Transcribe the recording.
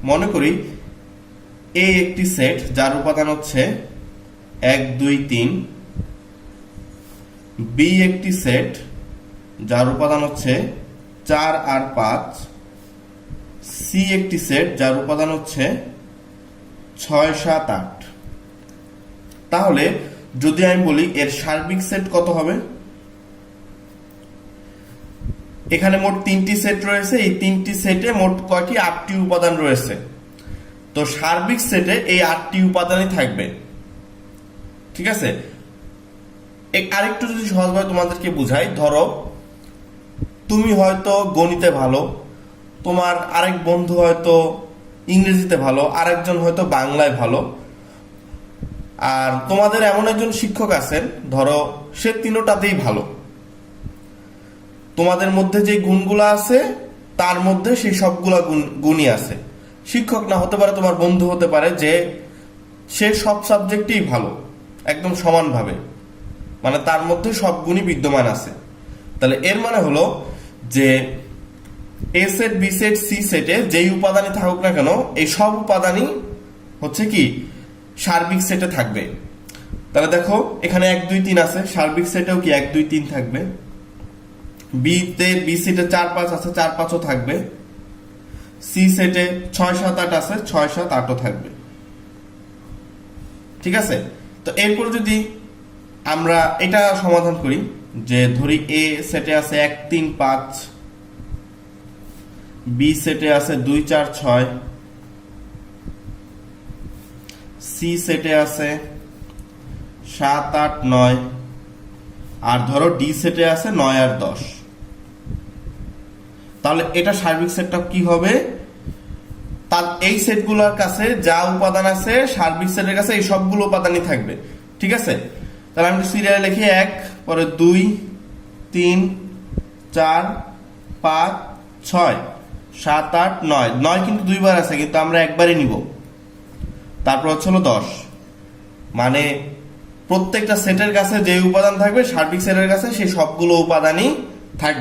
মনে করি এ একটি সেট যার উপাদান হচ্ছে 1 2 3, বি একটি সেট যার উপাদান হচ্ছে 4 আর 5, সি একটি সেট যার উপাদান হচ্ছে 6 7 8। তাহলে যদি আমি বলি এর সার্বিক সেট কত হবে, এখানে মোট 3টি সেট রয়েছে, এই 3টি সেটে মোট কয়টি 8টি উপাদান রয়েছে। তো সার্বিক সেটে এই 8টি উপাদানই থাকবে। ঠিক আছে, আরেকটু যদি সহজভাবে তোমাদেরকে বুঝাই, ধরো তুমি হয়তো গণিতে ভালো, তোমার আরেক বন্ধু হয়তো ইংরেজিতে ভালো, আরেকজন হয়তো বাংলায় ভালো, আর তোমাদের এমন একজন শিক্ষক আছেন ধরো সে তিনটাতেই ভালো। তোমাদের মধ্যে যে গুণগুলো আছে তার মধ্যে সেই সবগুলা গুণই আছে। শিক্ষক না হতে পারে, তোমার বন্ধু হতে পারে যে সে সব সাবজেক্টেই ভালো একদম সমানভাবে, মানে তার মধ্যে সব গুণই বিদ্যমান আছে। তাহলে এর মানে হলো যে এ সেট বি সেট সি সেটে যেই উপাদানই থাকুক না কেন, এই সব উপাদানই হচ্ছে কি সার্বিক সেটে থাকবে। তাহলে দেখো এখানে 1 2 3 আছে, সার্বিক সেটেও কি 1 2 3 থাকবে। বি সেটে 4 5 আছে, 4 5ও থাকবে। সি সেটে 6 7 8 আছে, 6 7 8ও থাকবে। ঠিক আছে, তো এরপর যদি আমরা এটা সমাধান করি, যে ধরি এ সেটে আছে 1 3 5, বি সেটে আছে 2 4 6, সি সেটে আছে 7 8 9, আর ধরো ডি সেটে আছে 9 আর 10। তাহলে এটা সার্বিক সেটটা কি হবে, তার এই সেটগুলোর কাছে যা উপাদান আছে সার্বিক সেটের কাছে এই সবগুলো উপাদানই থাকবে। ঠিক আছে, তাহলে আমি সিরিয়ালে লিখি 1, পরে 2 3 4 5 6 7 8 9, 9 কিন্তু দুইবার আছে, কিন্তু আমরা একবারই নিব। তারপর হচ্ছে হলো 10, মানে প্রত্যেকটা সেটের কাছে যে উপাদান থাকবে সার্বিক সেটের কাছে সেই সবগুলো উপাদানই থাকবে।